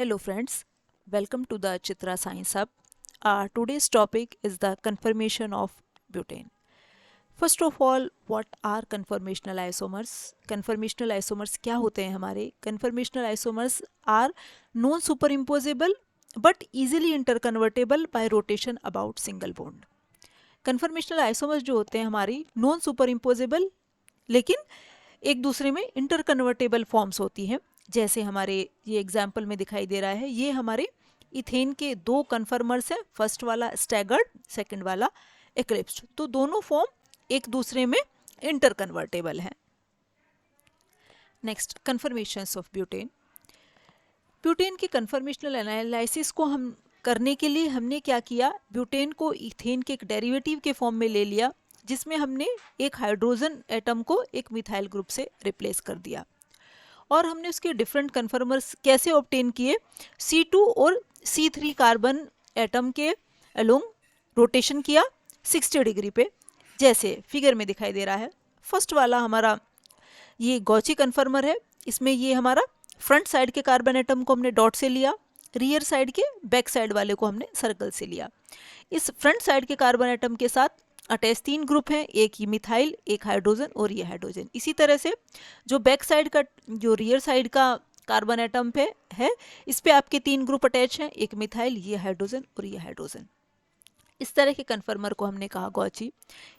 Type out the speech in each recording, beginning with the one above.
Hello friends, welcome to the Chitra Science Hub. Today's topic is the conformation of butane. First of all, what are conformational isomers? Conformational isomers क्या होते हैं हमारे? Conformational isomers are non-superimposable but easily interconvertible by rotation about single bond. Conformational isomers जो होते हैं हमारी non-superimposable लेकिन एक दूसरे में इंटरकन्वर्टेबल फॉर्म्स होती हैं। जैसे हमारे ये एग्जाम्पल में दिखाई दे रहा है, ये हमारे इथेन के दो कन्फर्मर्स हैं, फर्स्ट वाला स्टैगर्ड, सेकंड वाला एक्लिप्स्ड। तो दोनों फॉर्म एक दूसरे में इंटरकन्वर्टेबल हैं। Next, conformations of butane. Butane के कन्फर्मेशनल एनालिसिस को हम करने के लिए हमने क्या किया, ब्यूटेन को इथेन के एक डेरिवेटिव के फॉर्म में ले लिया, जिसमें हमने एक हाइड्रोजन एटम को एक मिथाइल ग्रुप से रिप्लेस कर दिया और हमने उसके डिफरेंट कन्फर्मर्स कैसे ऑब्टेन किए, C2 और C3 कार्बन एटम के अलोंग रोटेशन किया 60 डिग्री पे, जैसे फिगर में दिखाई दे रहा है। फर्स्ट वाला हमारा ये गॉची कन्फर्मर है, इसमें ये हमारा फ्रंट साइड के कार्बन एटम को हमने डॉट से लिया, रियर साइड के बैक साइड वाले को हमने सर्कल से लिया। इस फ्रंट साइड के कार्बन एटम के साथ अटैच 3 ग्रुप हैं, एक ये मिथाइल, एक हाइड्रोजन और ये हाइड्रोजन। इसी तरह से जो बैक साइड का, जो रियर साइड का कार्बन एटम पे है, इस पे आपके 3 ग्रुप अटैच हैं, एक मिथाइल, ये हाइड्रोजन और ये हाइड्रोजन। इस तरह के कन्फर्मर को हमने कहा गॉची।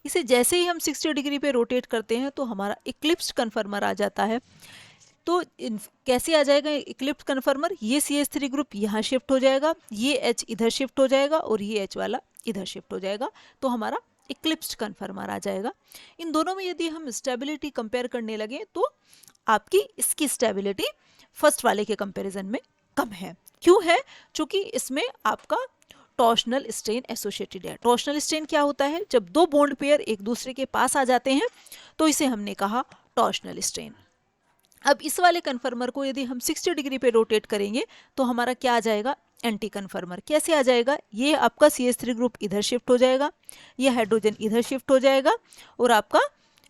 इसे जैसे ही हम 60 डिग्री पे रोटेट करते हैं तो हमारा इक्लिप्स्ड कन्फर्मर आ जाता है। तो कैसे आ जाएगा इक्लिप्स्ड कन्फर्मर, ये CH3 ग्रुप यहाँ शिफ्ट हो जाएगा, ये H इधर शिफ्ट हो जाएगा और ये H वाला इधर शिफ्ट हो जाएगा, तो हमारा इक्लिप्स्ड कन्फर्मर आ जाएगा। इन दोनों में यदि हम स्टेबिलिटी कंपेयर करने लगे तो आपकी इसकी स्टेबिलिटी फर्स्ट वाले के कंपैरिजन में कम है। क्यों है? क्योंकि इसमें आपका टॉर्शनल स्ट्रेन एसोसिएटेड है। टॉर्शनल स्ट्रेन क्या होता है? जब दो बॉन्ड पेयर एक दूसरे के पास आ जाते हैं तो इसे हमने कहा टॉर्शनल स्ट्रेन। अब इस वाले कन्फर्मर को यदि हम 60 डिग्री पे रोटेट करेंगे तो हमारा क्या आ जाएगा, एंटी कन्फर्मर। कैसे आ जाएगा? ये आपका CH3 ग्रुप इधर शिफ्ट हो जाएगा, ये हाइड्रोजन इधर शिफ्ट हो जाएगा और आपका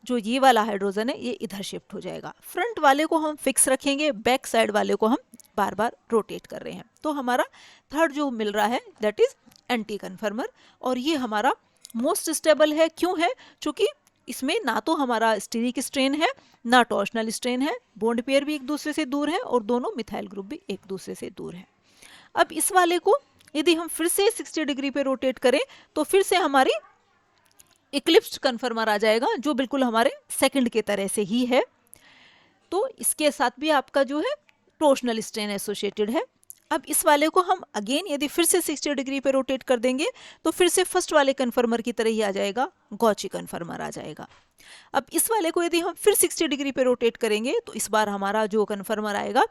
जो ये वाला हाइड्रोजन है ये इधर शिफ्ट हो जाएगा। फ्रंट वाले को हम फिक्स रखेंगे, बैक साइड वाले को हम बार बार रोटेट कर रहे हैं, तो हमारा थर्ड जो मिल रहा है दैट इज एंटी कन्फर्मर। और ये हमारा मोस्ट स्टेबल है। क्यों है? क्योंकि इसमें ना तो हमारा स्टीरिक स्ट्रेन है ना टॉर्शनल स्ट्रेन है, बॉन्ड पेयर भी एक दूसरे से दूर है और दोनों मिथाइल ग्रुप भी एक दूसरे से दूर है। अब इस वाले को यदि हम फिर से 60 डिग्री पे रोटेट करें तो फिर से हमारी इक्लिप्स्ड कन्फर्मर आ जाएगा, जो बिल्कुल हमारे सेकंड के तरह से ही है। तो इसके साथ भी आपका जो है टॉर्शनल स्ट्रेन एसोसिएटेड है। अब इस वाले को हम अगेन यदि फिर से 60 डिग्री पे रोटेट कर देंगे तो फिर से फर्स्ट वाले कन्फर्मर की तरह ही आ जाएगा, गॉची कन्फर्मर आ जाएगा। अब इस वाले को यदि हम फिर 60 डिग्री पे रोटेट करेंगे तो इस बार हमारा जो कन्फर्मर आएगा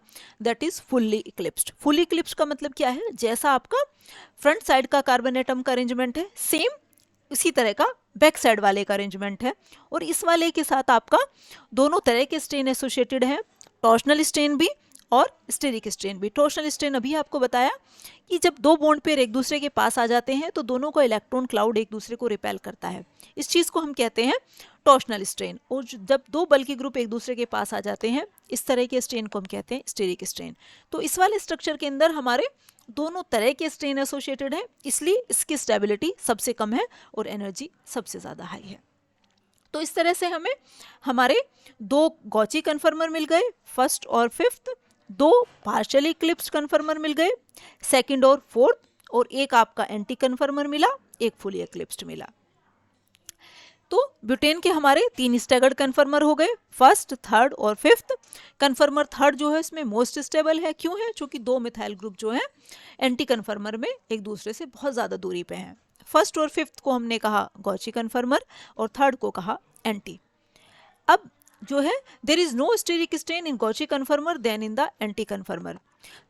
that is fully eclipsed. Fully eclipsed का मतलब क्या है? जैसा आपका फ्रंट साइड का कार्बन एटम का अरेंजमेंट है, सेम इसी तरह का बैक साइड वाले का अरेंजमेंट है। और इस वाले के साथ आपका दोनों तरह के स्ट्रेन एसोसिएटेड है, टॉर्शनल स्ट्रेन भी और स्टेरिक स्ट्रेन भी। टॉर्शनल स्ट्रेन अभी आपको बताया कि जब दो बॉन्ड पेयर एक दूसरे के पास आ जाते हैं तो दोनों का इलेक्ट्रॉन क्लाउड एक दूसरे को रिपेल करता है, इस चीज़ को हम कहते हैं टॉर्शनल स्ट्रेन। और जब दो बल्कि ग्रुप एक दूसरे के पास आ जाते हैं, इस तरह के स्ट्रेन को हम कहते हैं स्टेरिक स्ट्रेन। तो इस वाले स्ट्रक्चर के अंदर हमारे दोनों तरह के स्ट्रेन एसोसिएटेड है, इसलिए इसकी स्टेबिलिटी सबसे कम है और एनर्जी सबसे ज़्यादा हाई है। तो इस तरह से हमें हमारे दो गॉची कन्फर्मर मिल गए, फर्स्ट और फिफ्थ, दो पार्शियली इक्लिप्स्ड कन्फर्मर मिल गए, सेकंड और फोर्थ, और एक आपका एंटी कन्फर्मर मिला, एक फुली इक्लिप्स्ड मिला। तो ब्यूटेन के हमारे 3 स्टैगर्ड कन्फर्मर हो गए, फर्स्ट, थर्ड और फिफ्थ। कन्फर्मर थर्ड जो है इसमें मोस्ट स्टेबल है। क्यों है? क्योंकि दो मिथाइल ग्रुप जो है एंटी कन्फर्मर में एक दूसरे से बहुत ज़्यादा दूरी पे हैं। फर्स्ट और फिफ्थ को हमने कहा गॉची कन्फर्मर और थर्ड को कहा एंटी। अब जो है there is no steric strain in gauche conformer then in the anti conformer.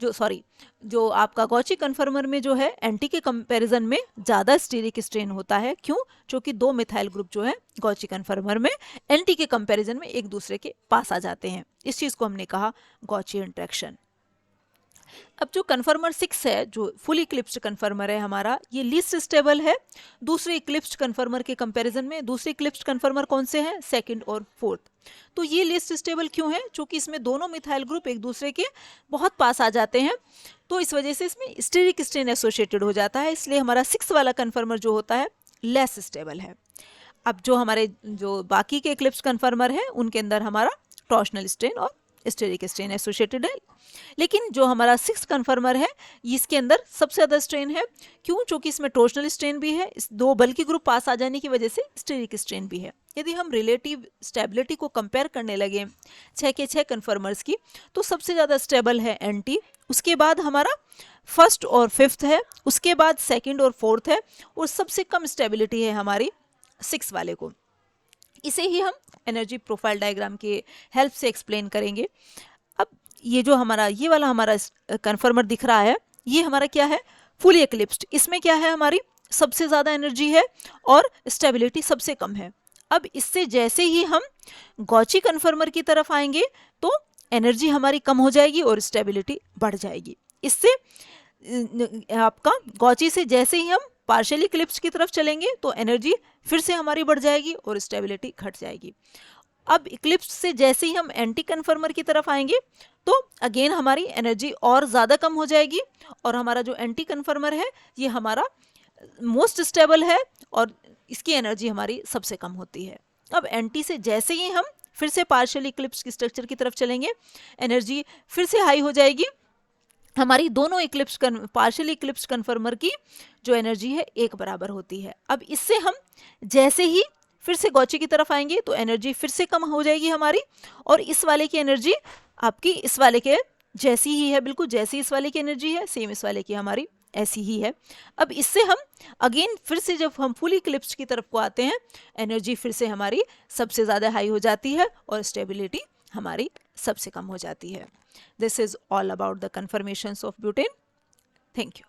जो आपका गॉची कन्फर्मर में जो है एंटी के कंपैरिजन में ज़्यादा स्टेरिक स्ट्रेन होता है। क्यों? क्योंकि दो मिथाइल ग्रुप जो है गॉची कन्फर्मर में एंटी के कंपैरिजन में एक दूसरे के पास आ जाते हैं, इस चीज़ को हमने कहा गॉची इंटरेक्शन। अब जो कन्फर्मर 6 है, जो फुली इक्लिप्स्ड कन्फर्मर है हमारा, ये लीस्ट स्टेबल है दूसरे इक्लिप्स्ड कन्फर्मर के कंपैरिजन में। दूसरे इक्लिप्स्ड कन्फर्मर कौन से हैं? सेकंड और फोर्थ। तो ये लीस्ट स्टेबल क्यों है? क्योंकि इसमें दोनों मिथाइल ग्रुप एक दूसरे के बहुत पास आ जाते हैं। तो इस वजह से इसमें स्टेरिक स्ट्रेन एसोसिएटेड हो जाता है, इसलिए हमारा 6 वाला कन्फर्मर जो होता है लेस स्टेबल है। अब जो हमारे जो बाकी के इक्लिप्स कन्फर्मर हैं उनके अंदर हमारा टॉर्शनल स्ट्रेन और स्टेरिक स्ट्रेन एसोसिएटेड है, लेकिन जो हमारा 6 कन्फर्मर है इसके अंदर सबसे ज़्यादा स्ट्रेन है। क्यों? क्योंकि इसमें टॉर्शनल स्ट्रेन भी है, इस दो बल की ग्रुप पास आ जाने की वजह से स्टेरिक स्ट्रेन भी है। यदि हम रिलेटिव स्टेबिलिटी को कंपेयर करने लगे 6 के 6 कन्फर्मर्स की, तो सबसे ज़्यादा स्टेबल है एनटी, उसके बाद हमारा फर्स्ट और फिफ्थ है, उसके बाद सेकंड और फोर्थ है, और सबसे कम स्टेबिलिटी है हमारी 6 वाले को। इसे ही हम एनर्जी प्रोफाइल डायग्राम के हेल्प से एक्सप्लेन करेंगे। अब ये जो हमारा ये वाला हमारा कन्फर्मर दिख रहा है, ये हमारा क्या है? फुली एक्लिप्स्ड। इसमें क्या है? हमारी सबसे ज़्यादा एनर्जी है और स्टेबिलिटी सबसे कम है। अब इससे जैसे ही हम गॉची कन्फर्मर की तरफ आएंगे तो एनर्जी हमारी कम हो जाएगी और स्टेबिलिटी बढ़ जाएगी। इससे आपका गॉची से जैसे ही हम पार्शियली इक्लिप्स की तरफ चलेंगे तो एनर्जी फिर से हमारी बढ़ जाएगी और स्टेबिलिटी घट जाएगी। अब इक्लिप्स से जैसे ही हम एंटी कन्फर्मर की तरफ आएंगे तो अगेन हमारी एनर्जी और ज़्यादा कम हो जाएगी, और हमारा जो एंटी कन्फर्मर है ये हमारा मोस्ट स्टेबल है और इसकी एनर्जी हमारी सबसे कम होती है। अब एंटी से जैसे ही हम फिर से पार्शियल इक्लिप्स की स्ट्रक्चर की तरफ चलेंगे, एनर्जी फिर से हाई हो जाएगी। हमारी दोनों इक्लिप्स पार्शियल इक्लिप्स कन्फर्मर की जो एनर्जी है एक बराबर होती है। अब इससे हम जैसे ही फिर से गॉची की तरफ आएंगे तो एनर्जी फिर से कम हो जाएगी हमारी, और इस वाले की एनर्जी आपकी इस वाले के जैसी ही है, बिल्कुल जैसी इस वाले की एनर्जी है सेम इस वाले की हमारी ऐसी ही है। अब इससे हम अगेन फिर से जब हम फुल इक्लिप्स की तरफ को आते हैं, एनर्जी फिर से हमारी सबसे ज़्यादा हाई हो जाती है और स्टेबिलिटी हमारी सबसे कम हो जाती है। This is all about the conformations of butane. Thank you.